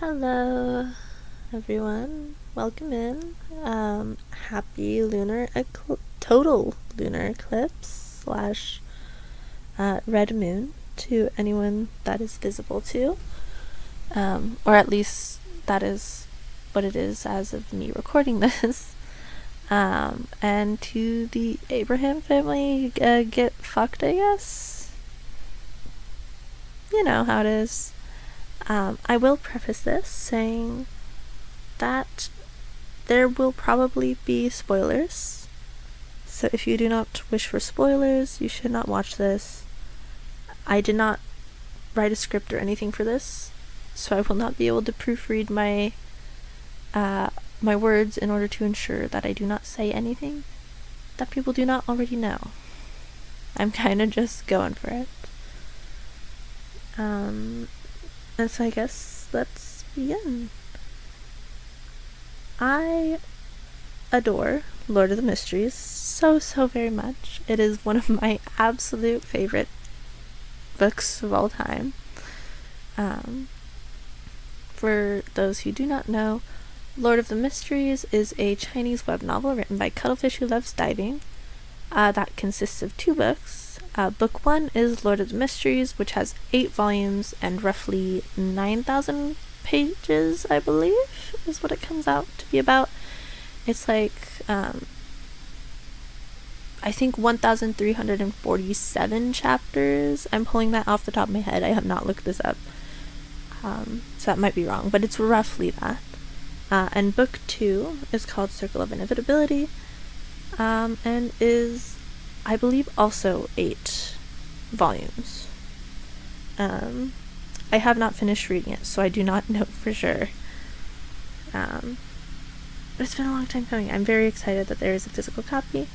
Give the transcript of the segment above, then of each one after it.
Hello, everyone. Welcome in. Happy total lunar eclipse slash red moon to anyone that is visible to, or at least that is what it is as of me recording this. And to the Abraham family, get fucked, I guess. You know how it is. I will preface this saying that there will probably be spoilers. So if you do not wish for spoilers, you should not watch this. I did not write a script or anything for this, so I will not be able to proofread my words in order to ensure that I do not say anything that people do not already know. I'm kind of just going for it. And so I guess let's begin. I adore Lord of the Mysteries so very much. It is one of my absolute favorite books of all time. For those who do not know, Lord of the Mysteries is a Chinese web novel written by Cuttlefish Who Loves Diving that consists of 2 books. Book 1 is Lord of the Mysteries, which has 8 volumes and roughly 9,000 pages, I believe, is what it comes out to be about. It's like, I think 1,347 chapters. I'm pulling that off the top of my head. I have not looked this up. So that might be wrong, but it's roughly that. And book 2 is called Circle of Inevitability, and is, I believe, also 8 volumes. I have not finished reading it, so I do not know for sure. But it's been a long time coming. I'm very excited that there is a physical copy.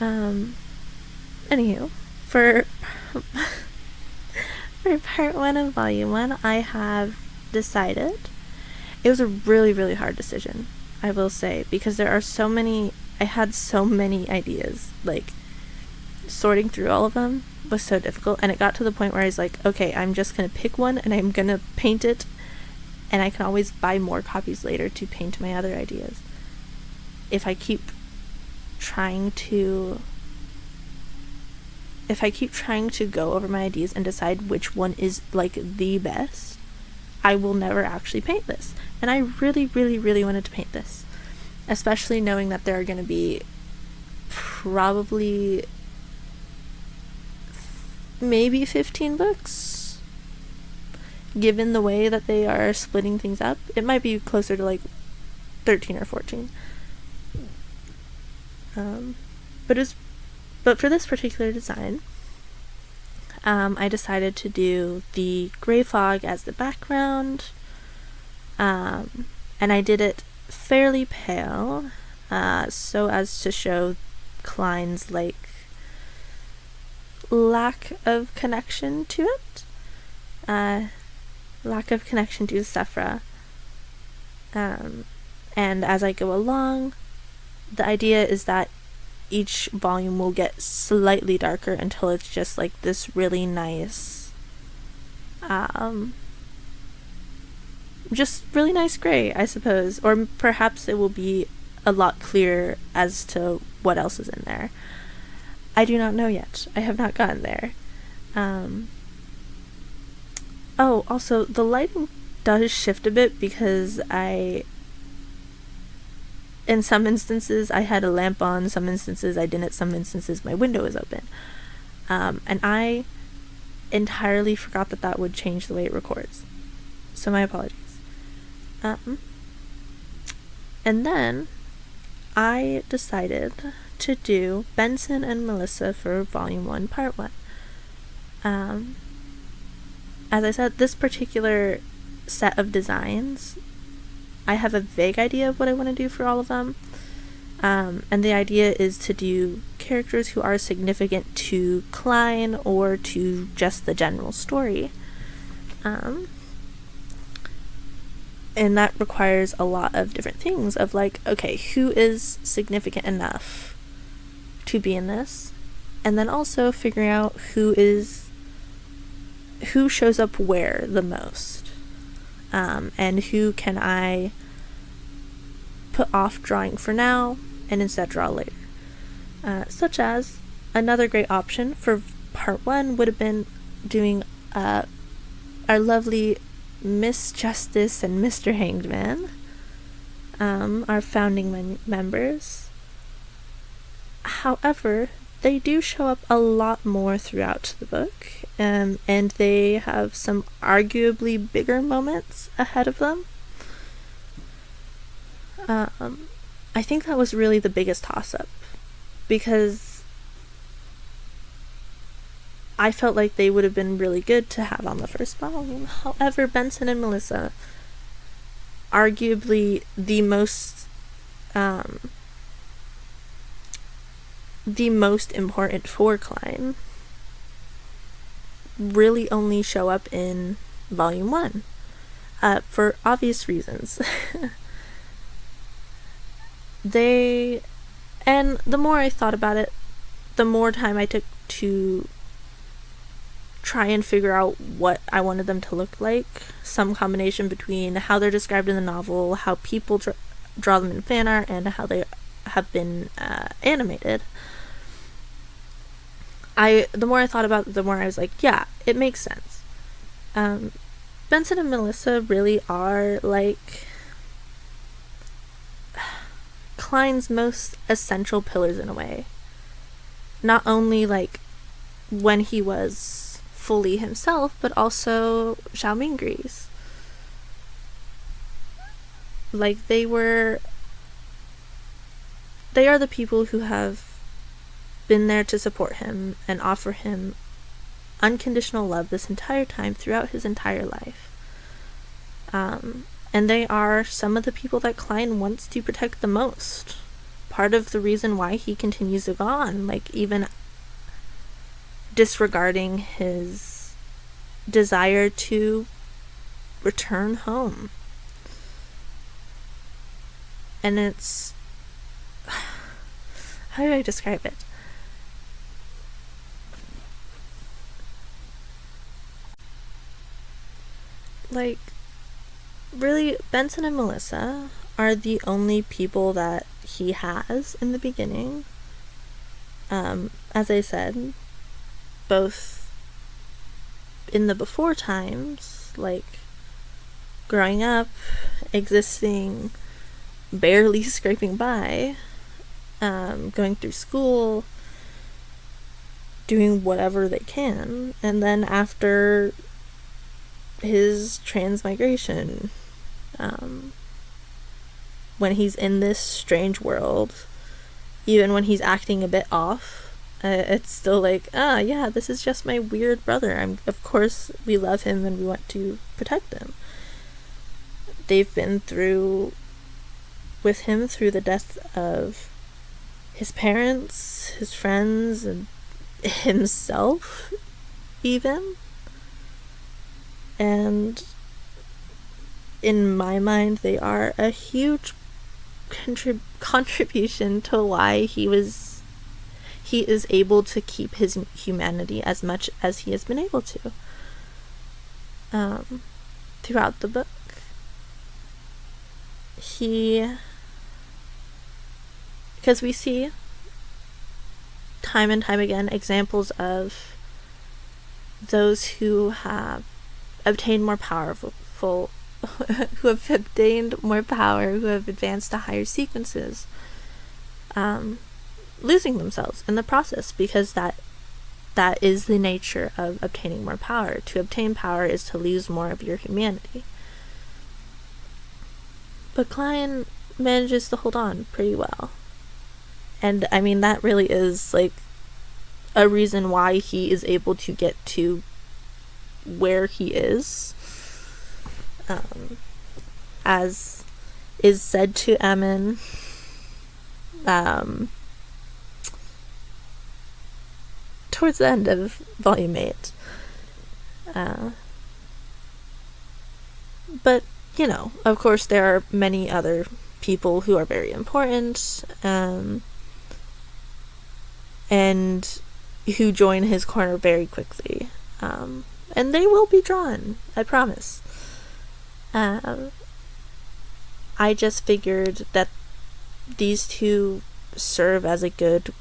Anywho, for part 1 of volume 1, I have decided. It was a really hard decision, I will say, because I had so many ideas. Like, sorting through all of them was so difficult, and it got to the point where I was like, okay, I'm just gonna pick one and I'm gonna paint it, and I can always buy more copies later to paint my other ideas. If I keep trying to go over my ideas and decide which one is like the best, I will never actually paint this. And I really wanted to paint this, especially knowing that there are going to be probably maybe 15 books, given the way that they are splitting things up. It might be closer to like 13 or 14. But for this particular design, I decided to do the gray fog as the background, and I did it fairly pale, so as to show Klein's like lack of connection to it, lack of connection to Sephra. And as I go along, the idea is that each volume will get slightly darker until it's just like this really nice, just really nice gray, I suppose. Or perhaps it will be a lot clearer as to what else is in there. I do not know yet. I have not gotten there. Also, the lighting does shift a bit because in some instances I had a lamp on, some instances I didn't, some instances my window was open. And I entirely forgot that would change the way it records. So my apologies. And then I decided to do Benson and Melissa for Volume 1, Part 1. As I said, this particular set of designs, I have a vague idea of what I want to do for all of them. And the idea is to do characters who are significant to Klein or to just the general story. And that requires a lot of different things of like, okay, who is significant enough to be in this? And then also figuring out who shows up where the most. and who can I put off drawing for now and instead draw later. Such as, another great option for part 1 would have been doing our lovely Miss Justice and Mr. Hanged Man, our founding members. However, they do show up a lot more throughout the book, and they have some arguably bigger moments ahead of them. I think that was really the biggest toss-up, because I felt like they would have been really good to have on the first volume. However, Benson and Melissa, arguably the most important for Klein, really only show up in volume 1, for obvious reasons. And the more I thought about it, the more time I took to try and figure out what I wanted them to look like. Some combination between how they're described in the novel, how people draw them in fan art, and how they have been animated. The more I thought about it, the more I was like, yeah, it makes sense. Benson and Melissa really are like Klein's most essential pillars in a way. Not only like when he was fully himself, but also Xiaomingri's. Like they are the people who have been there to support him and offer him unconditional love this entire time throughout his entire life. And they are some of the people that Klein wants to protect the most. Part of the reason why he continues to go on, like even disregarding his desire to return home. And it's... how do I describe it? Like, really, Benson and Melissa are the only people that he has in the beginning. As I said, both in the before times, like growing up, existing, barely scraping by, going through school, doing whatever they can, and then after his transmigration, when he's in this strange world, even when he's acting a bit off, it's still like, yeah, this is just my weird brother. Of course we love him and we want to protect him. They've been with him through the death of his parents, his friends, and himself even. And in my mind, they are a huge contribution to why he is able to keep his humanity as much as he has been able to throughout the book. Because we see time and time again examples of those who have obtained more powerful who have obtained more power, who have advanced to higher sequences, losing themselves in the process, because that is the nature of obtaining more power. To obtain power is to lose more of your humanity. But Klein manages to hold on pretty well. And I mean, that really is like a reason why he is able to get to where he is. As is said to Emin, towards the end of Volume 8. But, you know, of course there are many other people who are very important, and who join his corner very quickly. And they will be drawn, I promise. Um, I just figured that these two serve as a good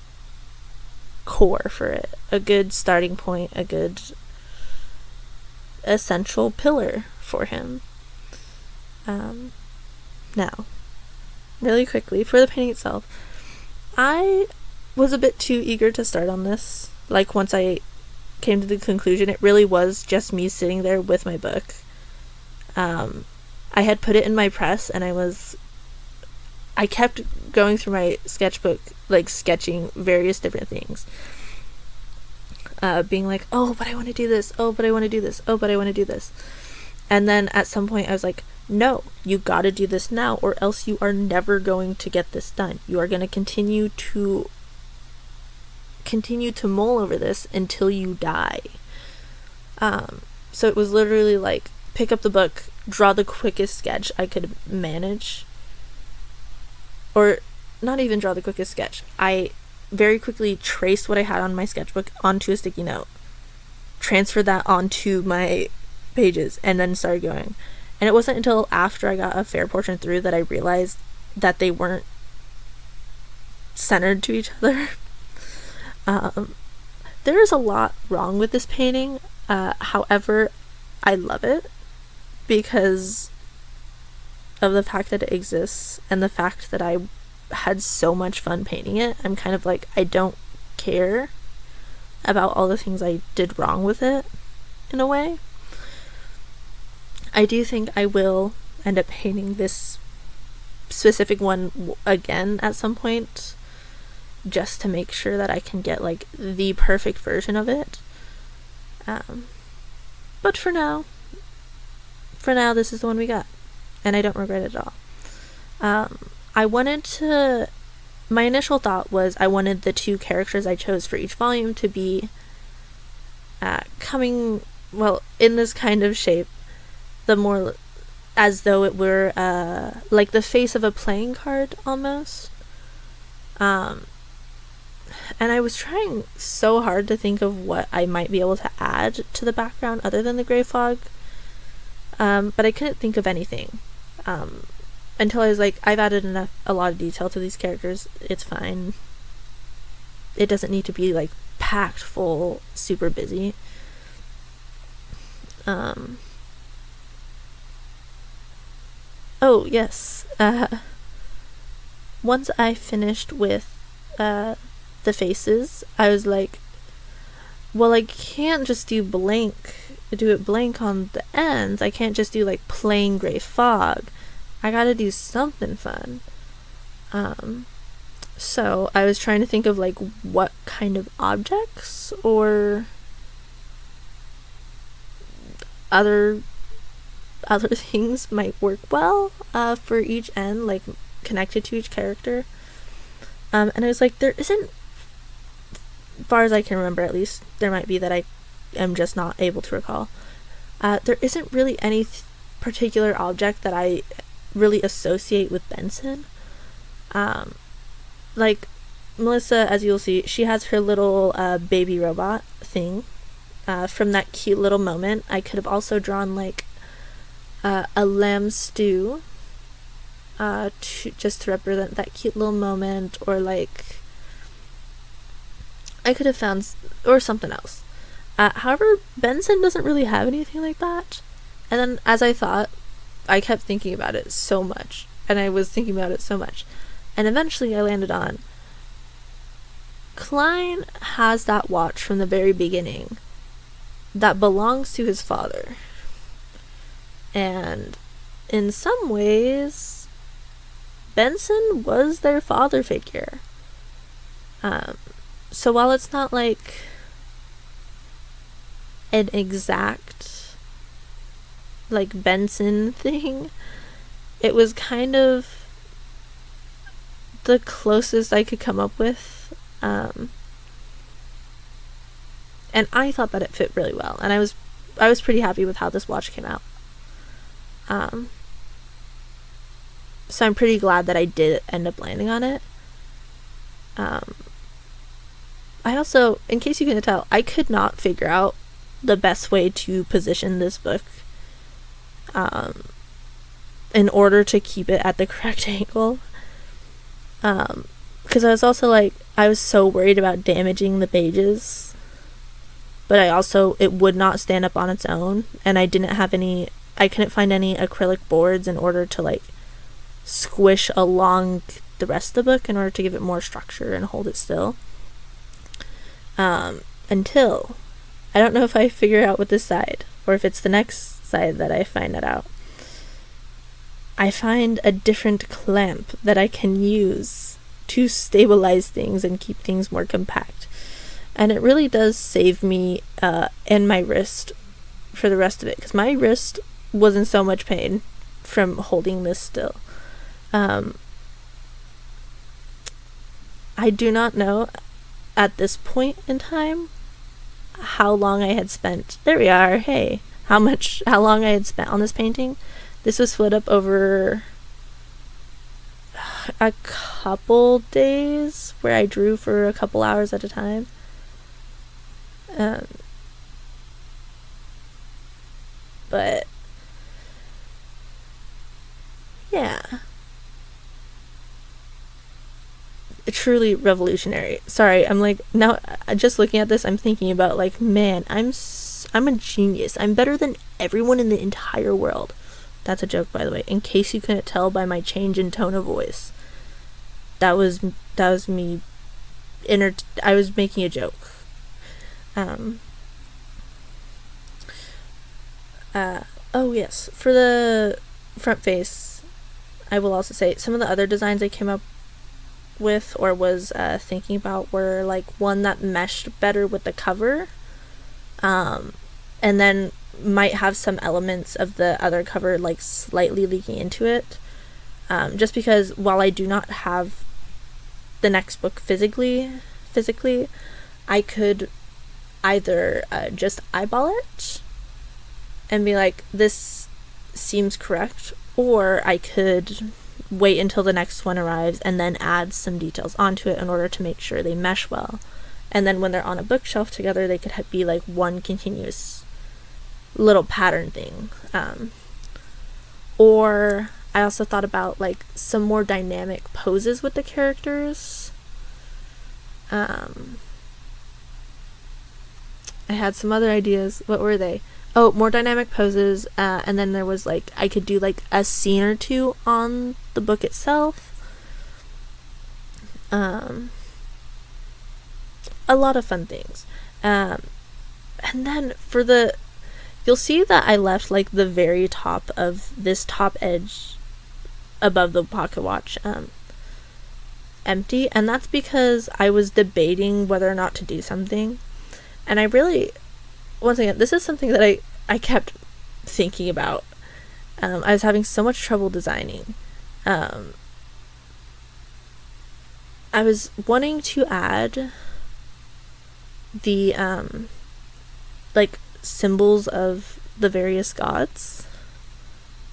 core for it, a good starting point, a good essential pillar for him. Now, really quickly, for the painting itself, I was a bit too eager to start on this. Like, once I came to the conclusion, it really was just me sitting there with my book. I had put it in my press, and I kept going through my sketchbook, like, sketching various different things. Being like, oh, but I want to do this. Oh, but I want to do this. Oh, but I want to do this. And then at some point I was like, no, you gotta do this now, or else you are never going to get this done. You are going to continue to mull over this until you die. So it was literally like, pick up the book, draw the quickest sketch I could manage. Or not even draw the quickest sketch. I very quickly traced what I had on my sketchbook onto a sticky note, transferred that onto my pages, and then started going. And it wasn't until after I got a fair portion through that I realized that they weren't centered to each other. There is a lot wrong with this painting. However, I love it because of the fact that it exists and the fact that I had so much fun painting it. I'm kind of like, I don't care about all the things I did wrong with it, in a way. I do think I will end up painting this specific one again at some point, just to make sure that I can get like the perfect version of it. But for now, this is the one we got, and I don't regret it at all. My initial thought was I wanted the two characters I chose for each volume to be coming, well, in this kind of shape, the more as though it were like the face of a playing card almost. And I was trying so hard to think of what I might be able to add to the background other than the gray fog, but I couldn't think of anything. Until I was like, I've added a lot of detail to these characters. It's fine. It doesn't need to be like packed full, super busy. Oh yes. Once I finished with the faces, I was like, well, I can't just do it blank on the ends. I can't just do like plain gray fog. I gotta do something fun. So I was trying to think of like what kind of objects or other things might work well for each end, like connected to each character. And I was like, there isn't, as far as I can remember at least, there might be that I am just not able to recall. There isn't really any particular object that I really associate with Benson. Like Melissa, as you'll see, she has her little baby robot thing. From that cute little moment, I could have also drawn like a lamb stew just to represent that cute little moment, or like I could have found or something else. However, Benson doesn't really have anything like that. And then as I thought, I kept thinking about it so much, and I was thinking about it so much, and eventually I landed on Klein has that watch from the very beginning that belongs to his father. And in some ways, Benson was their father figure. So while it's not like an exact like Benson thing, it was kind of the closest I could come up with. And I thought that it fit really well, and I was pretty happy with how this watch came out. So I'm pretty glad that I did end up landing on it. I also, in case you couldn't tell, I could not figure out the best way to position this book. in order to keep it at the correct angle. Because I was also like, I was so worried about damaging the pages, but it would not stand up on its own, and I couldn't find any acrylic boards in order to like squish along the rest of the book in order to give it more structure and hold it still. Until I don't know if I figure out with this side or if it's the next side that I find that out. I find a different clamp that I can use to stabilize things and keep things more compact. And it really does save me and my wrist for the rest of it, because my wrist was in so much pain from holding this still. I do not know at this point in time how long I had spent. There we are. Hey, how long I had spent on this painting. This was split up over a couple days where I drew for a couple hours at a time. But yeah, truly revolutionary. Sorry, I'm like, now just looking at this, I'm thinking about like, man, I'm a genius. I'm better than everyone in the entire world. That's a joke, by the way, in case you couldn't tell by my change in tone of voice. That was me. I was making a joke. Oh yes, for the front face, I will also say some of the other designs I came up with or was thinking about were like one that meshed better with the cover, and then might have some elements of the other cover like slightly leaking into it, just because while I do not have the next book physically, I could either just eyeball it and be like, this seems correct, or I could wait until the next one arrives and then add some details onto it in order to make sure they mesh well. And then when they're on a bookshelf together, they could be like one continuous little pattern thing. Or I also thought about like some more dynamic poses with the characters. I had some other ideas. What were they? Oh, more dynamic poses, and then there was like, I could do like a scene or two on the book itself. A lot of fun things. And then you'll see that I left like the very top of this top edge above the pocket watch empty, and that's because I was debating whether or not to do something. And I really, once again, this is something that I kept thinking about. I was having so much trouble designing. I was wanting to add the like symbols of the various gods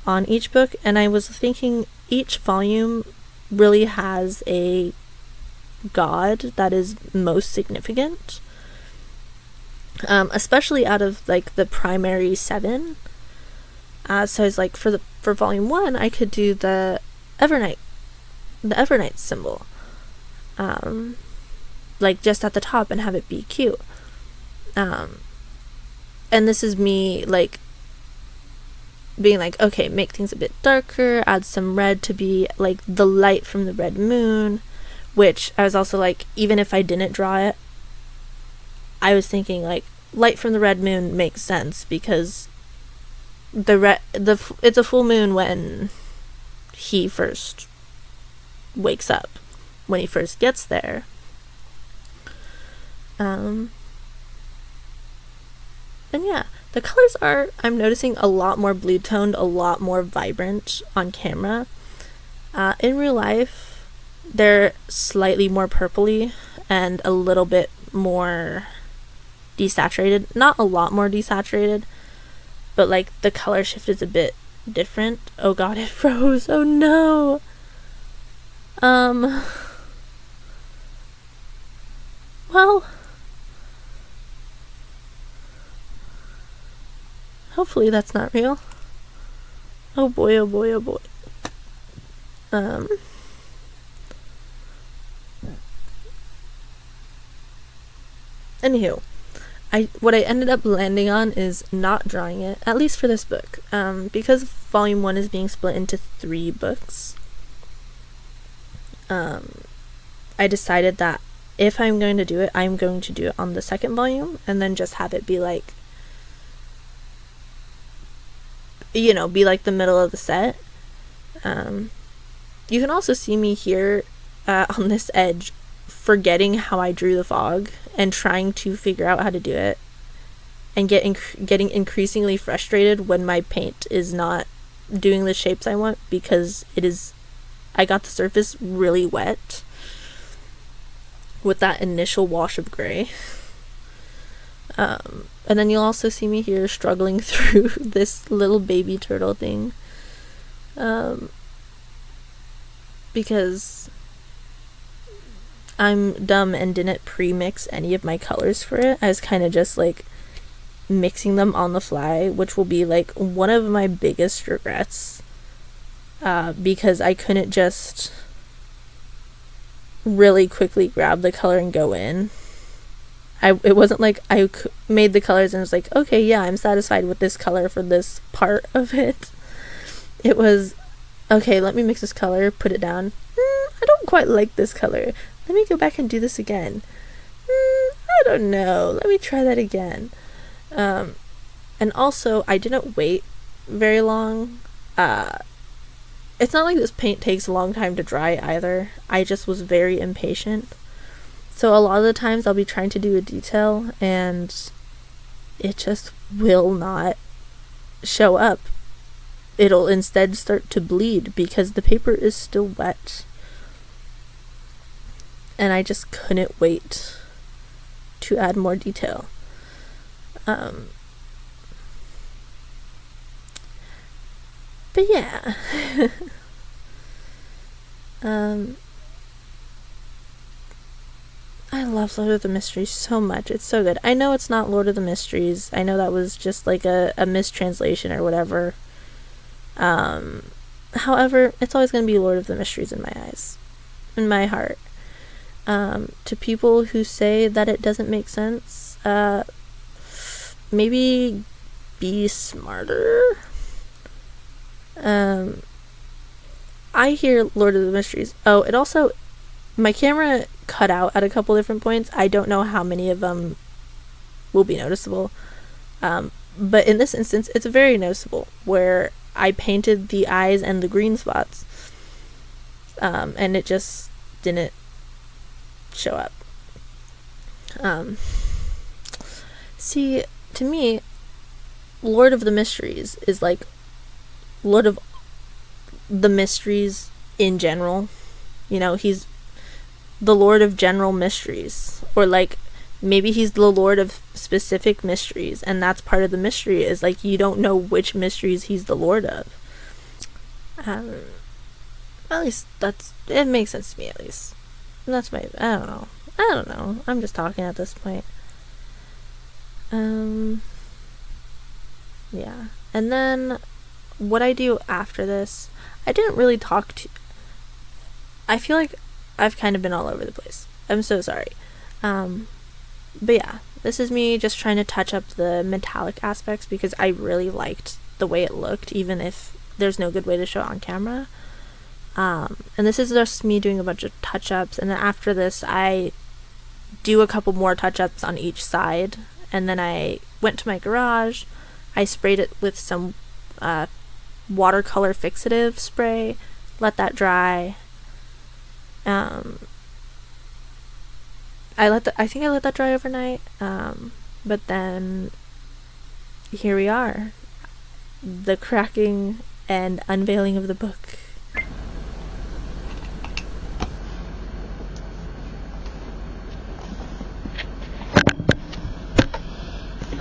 on each book, and I was thinking each volume really has a god that is most significant. Especially out of like the primary 7. So I was like, for volume 1, I could do the Evernight symbol, like just at the top, and have it be cute. And this is me like being like, okay, make things a bit darker, add some red to be like the light from the red moon, which I was also like, even if I didn't draw it, I was thinking like light from the red moon makes sense because it's a full moon when he first wakes up, when he first gets there. And yeah, the colors are, I'm noticing, a lot more blue toned, a lot more vibrant on camera. In real life, they're slightly more purpley and a little bit more desaturated. Not a lot more desaturated, but like the color shift is a bit different. Oh god, it froze. Oh no. Well, hopefully that's not real. Oh boy, oh boy, oh boy. Anywho, what I ended up landing on is not drawing it, at least for this book. Because volume 1 is being split into 3 books, I decided that if I'm going to do it, I'm going to do it on the second volume, and then just have it be like, be like the middle of the set. You can also see me here on this edge forgetting how I drew the fog and trying to figure out how to do it, and getting increasingly frustrated when my paint is not doing the shapes I want, because I got the surface really wet with that initial wash of gray. And then you'll also see me here struggling through this little baby turtle thing, because I'm dumb and didn't pre-mix any of my colors for it. I was kind of just like mixing them on the fly, which will be like one of my biggest regrets, because I couldn't just really quickly grab the color and go in. It wasn't like I made the colors and was like, okay, yeah, I'm satisfied with this color for this part of it. It was, okay, let me mix this color, put it down. I don't quite like this color. Let me go back and do this again. I don't know. Let me try that again. And also, I didn't wait very long. It's not like this paint takes a long time to dry either. I just was very impatient. So a lot of the times I'll be trying to do a detail and it just will not show up. It'll instead start to bleed because the paper is still wet. And I just couldn't wait to add more detail. But yeah. I love Lord of the Mysteries so much. It's so good. I know it's not Lord of the Mysteries. I know that was just like a mistranslation or whatever. However, it's always going to be Lord of the Mysteries in my eyes. In my heart. To people who say that it doesn't make sense, maybe be smarter. I hear Lord of the Mysteries. Oh, it also, my camera cut out at a couple different points. I don't know how many of them will be noticeable. But in this instance, it's very noticeable, where I painted the eyes and the green spots. And it just didn't show up. See, to me, Lord of the Mysteries is like Lord of the Mysteries in general. He's the Lord of general mysteries, or like maybe he's the Lord of specific mysteries, and that's part of the mystery, is like you don't know which mysteries he's the Lord of. At least it makes sense to me, at least. That's I don't know. I'm just talking at this point. Yeah. And then what I do after this, I didn't really I feel like I've kind of been all over the place. I'm so sorry. But yeah, this is me just trying to touch up the metallic aspects because I really liked the way it looked, even if there's no good way to show it on camera. And this is just me doing a bunch of touch-ups, and then after this I do a couple more touch-ups on each side, and then I went to my garage, I sprayed it with some watercolor fixative spray, let that dry. I think I let that dry overnight, but then here we are, the cracking and unveiling of the book.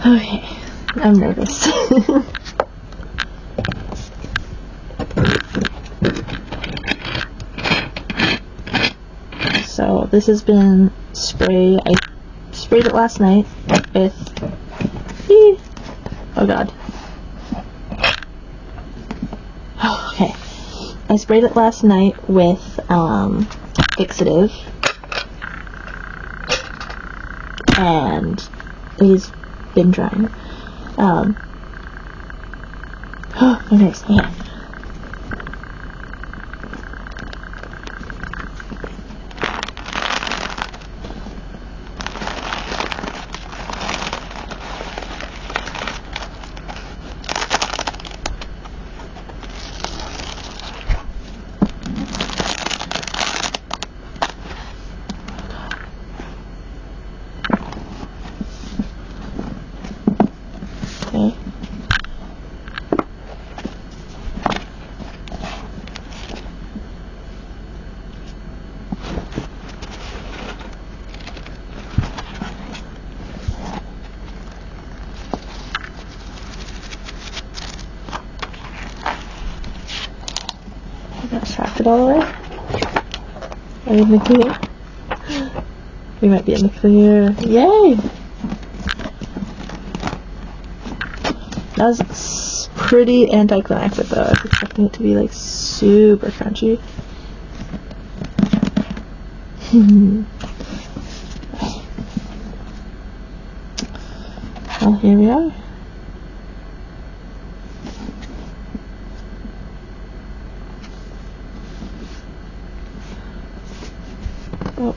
Okay, I'm nervous. So this has been spray. I sprayed it last night with, oh god, Okay. I sprayed it last night with fixative, and it's been drying. Oh, nice. Okay. Okay. I got distracted all the way. Are you in the clear? We might be in the clear. Yay! That was pretty anticlimactic though. I was expecting it to be like super crunchy. Well, here we are. Oh.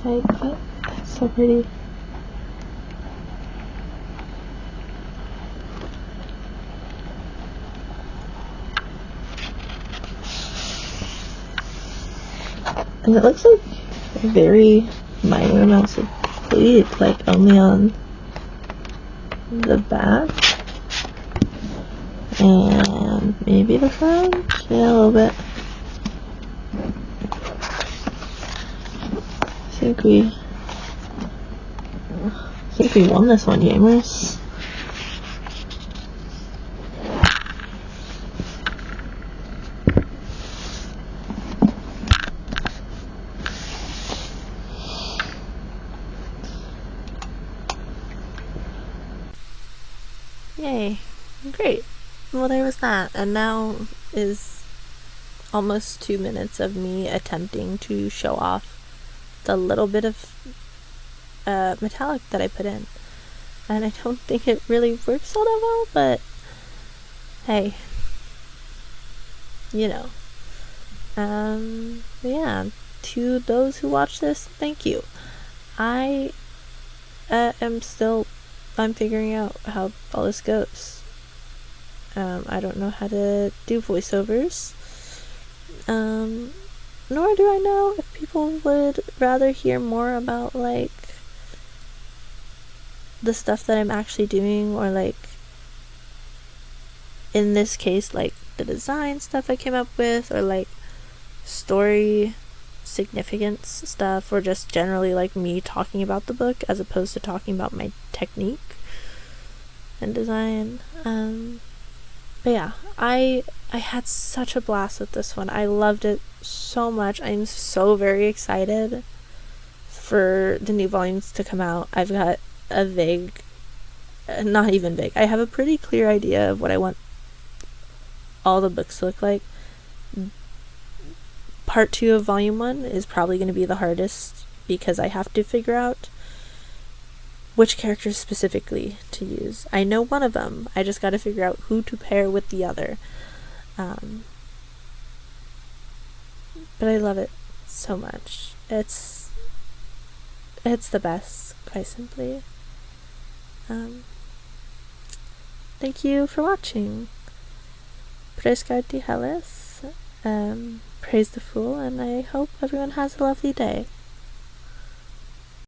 That's so pretty. And it looks like very minor amounts of bleed, like only on the back and maybe the front. Yeah, a little bit. I think we won this one, gamers. Yay. Great. Well, there was that. And now is almost 2 minutes of me attempting to show off the little bit of metallic that I put in. And I don't think it really works all that well, but hey, you know. Yeah, to those who watch this, thank you. I'm figuring out how all this goes. I don't know how to do voiceovers. Nor do I know if people would rather hear more about, like, the stuff that I'm actually doing, or, like, in this case, like, the design stuff I came up with, or, like, story significance stuff, or just generally, like, me talking about the book as opposed to talking about my technique and design. But yeah, I had such a blast with this one. I loved it so much. I'm so very excited for the new volumes to come out. I've got a not even vague, I have a pretty clear idea of what I want all the books to look like. Part 2 of volume 1 is probably going to be the hardest because I have to figure out which characters specifically to use. I know one of them. I just got to figure out who to pair with the other. But I love it so much. It's the best, quite simply. Thank you for watching. Prescar di Hellas. Praise the Fool, and I hope everyone has a lovely day.